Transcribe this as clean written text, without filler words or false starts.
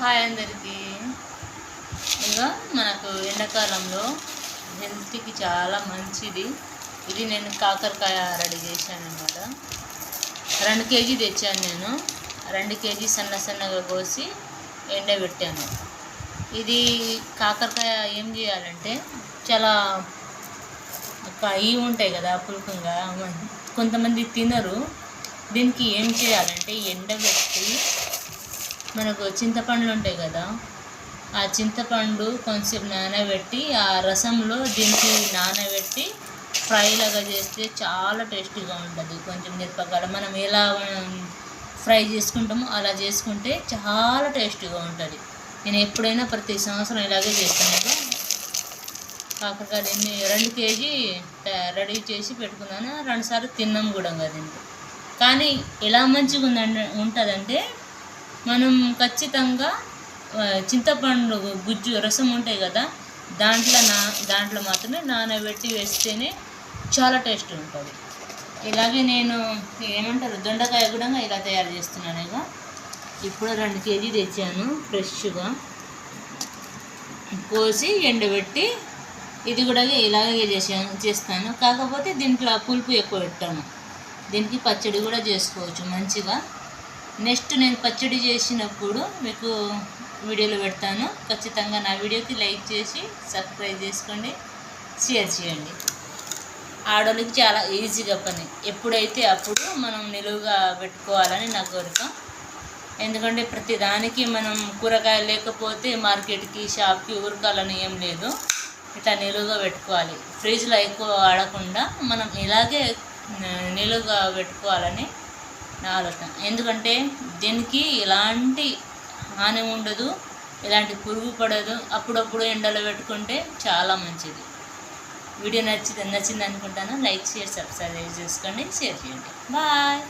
Hi అందరికీ. ఇంకా మనకు ఎండాకాలంలో హెల్త్కి చాలా మంచిది. ఇది నేను కాకరకాయ రెడీ చేశాను అనమాట. 2 kg తెచ్చాను నేను. 2 kg సన్నగా కోసి ఎండబెట్టాను. ఇది కాకరకాయ ఏం చేయాలంటే చాలా ఇవి ఉంటాయి కదా పులుకంగా, కొంతమంది తినరు. దీనికి ఏం చేయాలంటే ఎండబెట్టి మనకు చింతపండ్లు ఉంటాయి కదా, ఆ చింతపండు కొంచెం నానబెట్టి ఆ రసంలో దీనికి నానబెట్టి ఫ్రై లాగా చేస్తే చాలా టేస్టీగా ఉంటుంది. కొంచెం మిరపకాయలు మనం ఎలా ఫ్రై చేసుకుంటామో అలా చేసుకుంటే చాలా టేస్టీగా ఉంటుంది. నేను ఎప్పుడైనా ప్రతి సంవత్సరం ఇలాగే చేస్తాను. కాకరకాయలు 2 kg రెడీ చేసి పెట్టుకున్నాను. 2 సార్లు తిన్నాం కూడా దీంట్లో. కానీ ఎలా మంచిగా ఉంటుందంటే మనం ఖచ్చితంగా చింతపండు గుజ్జు రసం ఉంటాయి కదా, దాంట్లో మాత్రమే నానబెట్టి వేస్తేనే చాలా టేస్ట్ ఉంటుంది. ఇలాగే నేను దొండకాయ కూడా ఇలా తయారు చేస్తున్నాను. ఇక ఇప్పుడు 2 kg తెచ్చాను ఫ్రెష్గా కోసి ఎండబెట్టి. ఇది కూడా ఇలాగే చేస్తాను. కాకపోతే దీంట్లో పులుపు ఎక్కువ పెట్టాను. దీనికి పచ్చడి కూడా చేసుకోవచ్చు మంచిగా. నెక్స్ట్ నేను పచ్చడి చేసినప్పుడు మీకు వీడియోలో పెడతాను. ఖచ్చితంగా నా వీడియోకి లైక్ చేసి సబ్స్క్రైబ్ చేసుకోండి, షేర్ చేయండి. ఆడవాళ్ళకి చాలా ఈజీగా పని. ఎప్పుడైతే అప్పుడు మనం నిలువుగా పెట్టుకోవాలని నా కోరిక. ఎందుకంటే ప్రతి దానికి మనం కూరగాయలు లేకపోతే మార్కెట్కి షాప్కి ఉరకాలని ఏం లేదు. ఇట్లా నిలువుగా పెట్టుకోవాలి. ఫ్రిడ్జ్లో ఎక్కువ వాడకుండా మనం ఇలాగే నిలువుగా పెట్టుకోవాలని నా ఆలోచన. ఎందుకంటే దీనికి ఎలాంటి హాని ఉండదు, ఎలాంటి పురుగు పడదు. అప్పుడప్పుడు ఎండలో పెట్టుకుంటే చాలా మంచిది. వీడియో నచ్చింది అనుకుంటాను. లైక్ షేర్ సబ్స్క్రైబ్ చేసుకోండి, షేర్ చేయండి. బాయ్.